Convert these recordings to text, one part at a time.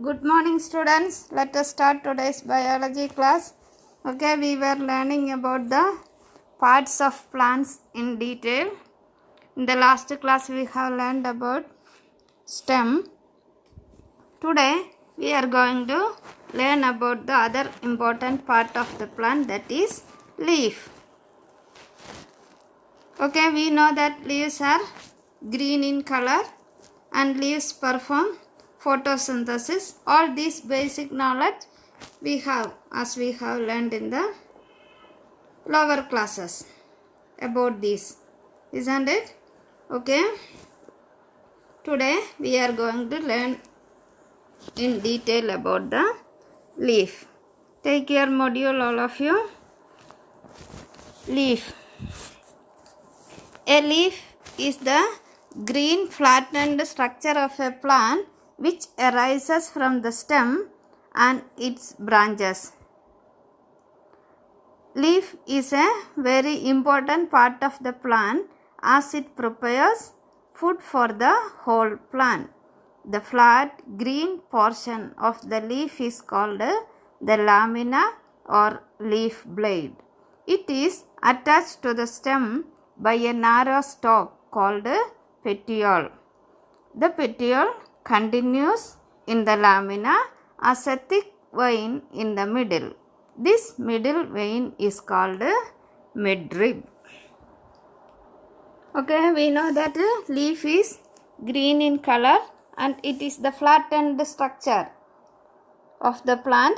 Good morning, students. Let us start today's biology class. Okay, we were learning about the parts of plants in detail. In the last class, we have learned about stem. Today, we are going to learn about the other important part of the plant, that is leaf. Okay, we know that leaves are green in color and leaves perform photosynthesis. All these basic knowledge we have, as we have learned in the lower classes about this, isn't it? Okay, today we are going to learn in detail about the leaf. Take your module, all of you. Leaf. A leaf is the green flattened structure of a plant which arises from the stem and its branches. Leaf is a very important part of the plant as it prepares food for the whole plant. The flat green portion of the leaf is called the lamina or leaf blade. It is attached to the stem by a narrow stalk called petiole. The petiole continues in the lamina as a thick vein in the middle. This middle vein is called midrib. Okay, we know that leaf is green in color and it is the flattened structure of the plant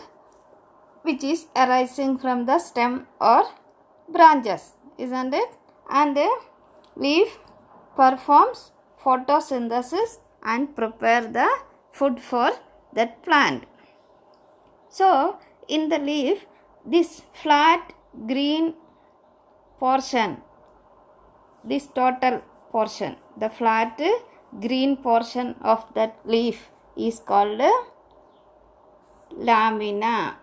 which is arising from the stem or branches, isn't it? And the leaf performs photosynthesis and prepare the food for that plant. So, in the leaf, this flat green portion, this total portion, the flat green portion of that leaf is called lamina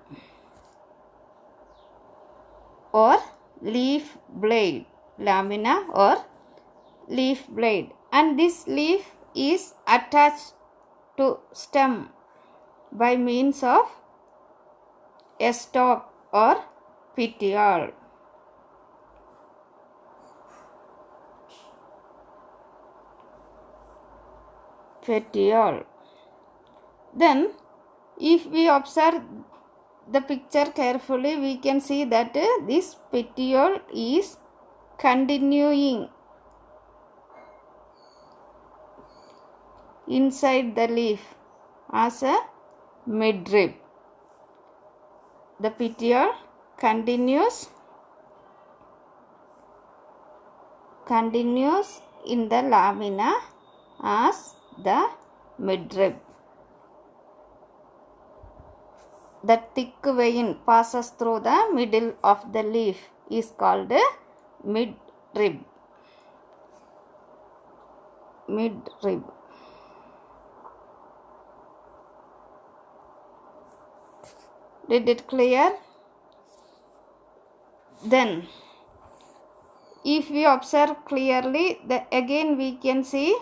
or leaf blade. Lamina or leaf blade, and this leaf is attached to stem by means of a stalk or petiole. Petiole. Then, if we observe the picture carefully, we can see that this petiole is continuing inside the leaf as a midrib. The petiole continues in the lamina as the midrib. The thick vein passes through the middle of the leaf is called midrib. Midrib. Did it clear? Then, if we observe clearly, again we can see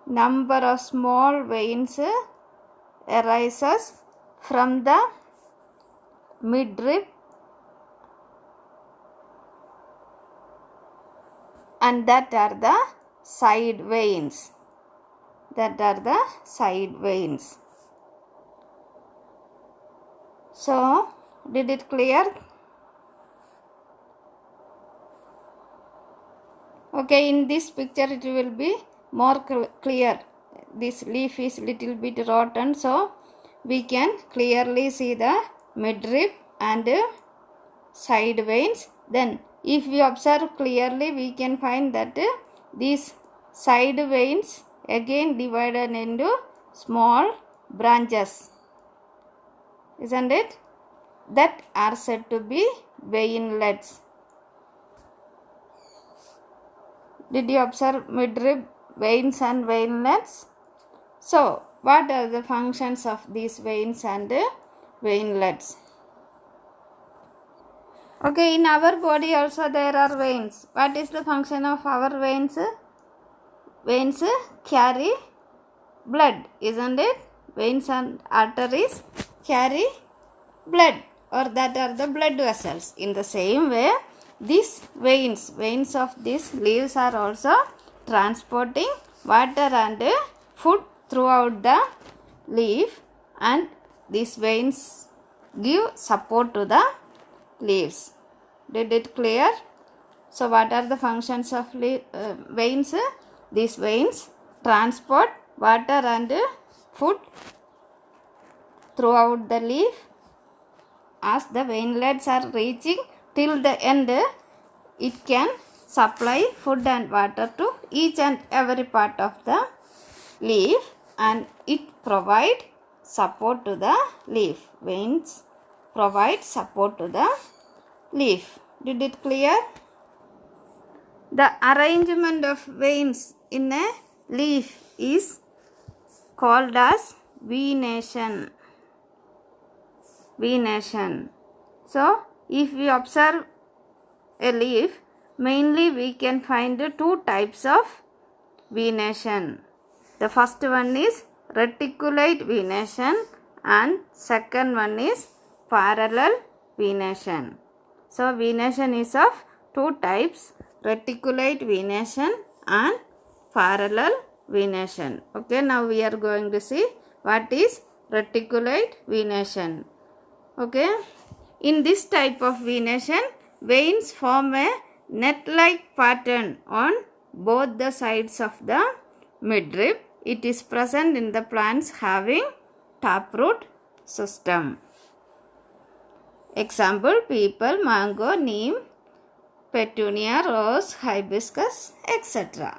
number of small veins arises from the midrib and that are the side veins. So, did it clear? Okay, in this picture it will be more clear. This leaf is little bit rotten, so we can clearly see the midrib and side veins. Then, if we observe clearly, we can find that these side veins again divided into small branches, isn't it? That are said to be veinlets. Did you observe midrib, veins and veinlets? So, what are the functions of these veins and veinlets? Okay, in our body also there are veins. What is the function of our veins? Veins carry blood, isn't it? veins and arteries carry blood, or that are the blood vessels. In the same way, these veins of these leaves are also transporting water and food throughout the leaf, and these veins give support to the leaves. Did it clear? So what are the functions of veins? These veins transport water and food throughout the leaf. As the veinlets are reaching till the end, it can supply food and water to each and every part of the leaf, and it provide support to the leaf. Veins provide support to the leaf. Did it clear? The arrangement of veins in a leaf is called as venation. So, if we observe a leaf, mainly we can find two types of venation. The first one is reticulate venation and second one is parallel venation. So, venation is of two types, reticulate venation and parallel venation. Okay, now we are going to see what is reticulate venation. Okay, in this type of venation, veins form a net-like pattern on both the sides of the midrib. It is present in the plants having taproot system. Example: people, mango, neem, petunia, rose, hibiscus, etc.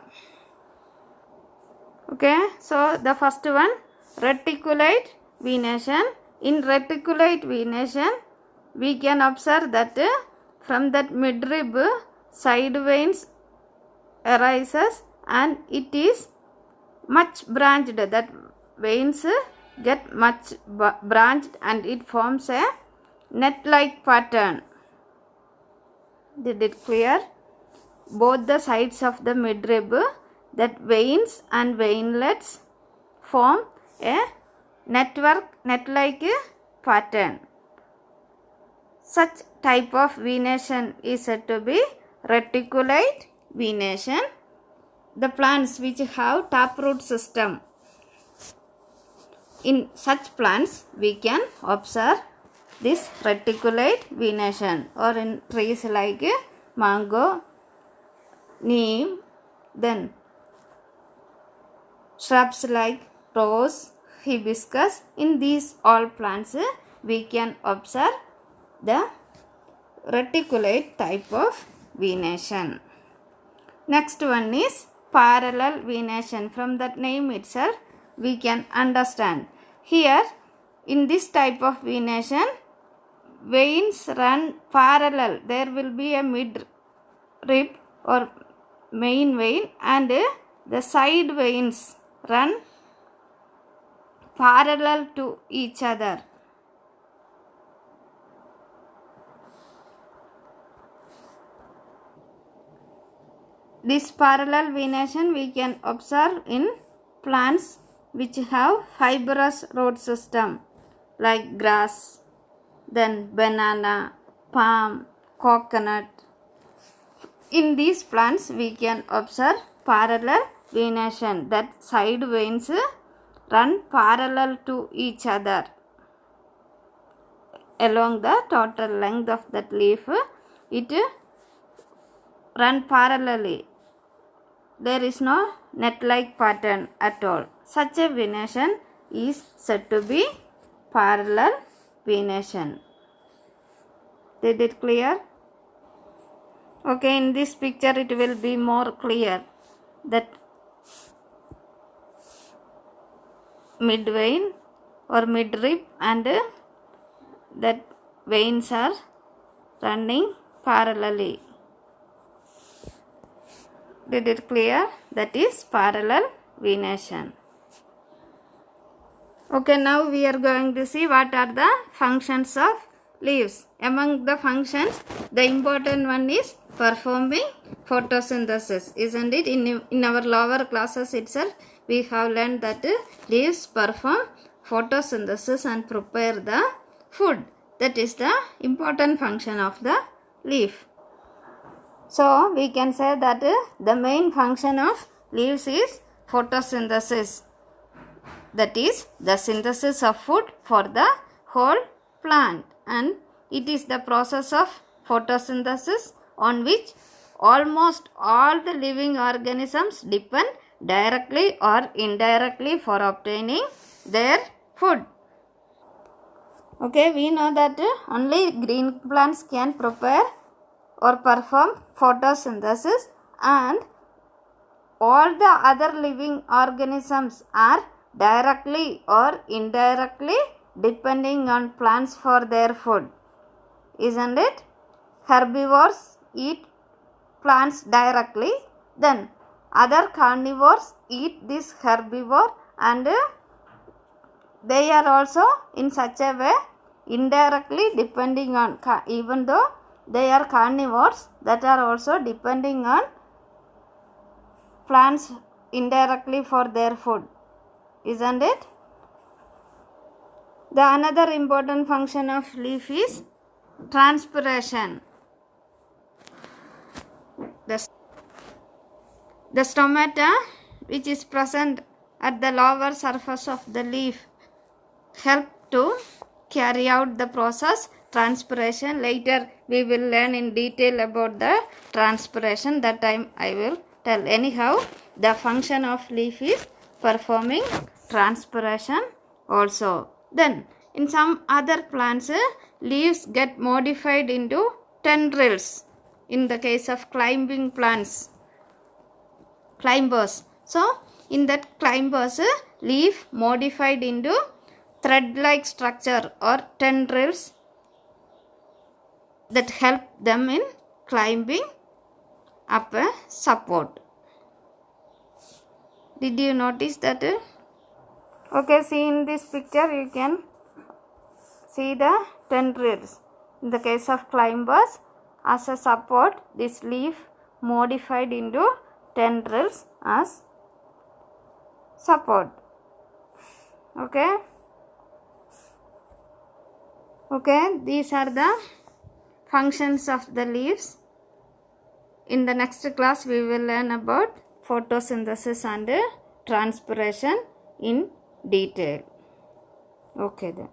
Okay, so the first one, reticulate venation. In reticulate venation, we can observe that from that midrib, side veins arises and it is much branched. That veins get much branched and it forms a net-like pattern. Did it clear? Both the sides of the midrib, that veins and veinlets form a net-like pattern. Such type of venation is said to be reticulate venation. The plants which have taproot system, in such plants we can observe this reticulate venation, or in trees like mango, neem, then shrubs like rose, hibiscus. In these all plants we can observe the reticulate type of venation. Next one is parallel venation. From that name itself we can understand. Here in this type of venation, veins run parallel. There will be a mid-rib or main vein, and the side veins run parallel to each other. This parallel venation we can observe in plants which have fibrous root system like grass, then banana, palm, coconut. In these plants we can observe parallel venation, that side veins run parallel to each other along the total length of that leaf. It run parallelly. There is no net-like pattern at all. Such a venation is said to be parallel venation. Did it clear? Okay, in this picture it will be more clear that mid vein or midrib and that veins are running parallelly. Did it clear? That is parallel venation. Okay, now we are going to see what are the functions of leaves. Among the functions, the important one is performing photosynthesis, isn't it? In our lower classes itself, we have learned that leaves perform photosynthesis and prepare the food. That is the important function of the leaf. So we can say that the main function of leaves is photosynthesis. That is the synthesis of food for the whole plant, and it is the process of photosynthesis on which almost all the living organisms depend directly or indirectly for obtaining their food. Okay, we know that only green plants can prepare or perform photosynthesis, and all the other living organisms are directly or indirectly depending on plants for their food, isn't it? Herbivores eat plants directly, then other carnivores eat this herbivore, and they are also in such a way indirectly depending on, even though they are carnivores, that are also depending on plants indirectly for their food, isn't it? The another important function of leaf is transpiration. The stomata, which is present at the lower surface of the leaf, help to carry out the process transpiration. Later we will learn in detail about the transpiration. That time I will tell. Anyhow, the function of leaf is performing transpiration also. Then in some other plants, leaves get modified into tendrils. In the case of climbing plants, climbers. So in that climbers, leaf modified into thread-like structure or tendrils that help them in climbing up a support. Did you notice that? Okay, see in this picture you can see the tendrils. In the case of climbers, as a support, this leaf modified into tendrils as support. Okay. Okay, these are the functions of the leaves. In the next class, we will learn about photosynthesis and transpiration in detail. Okay then.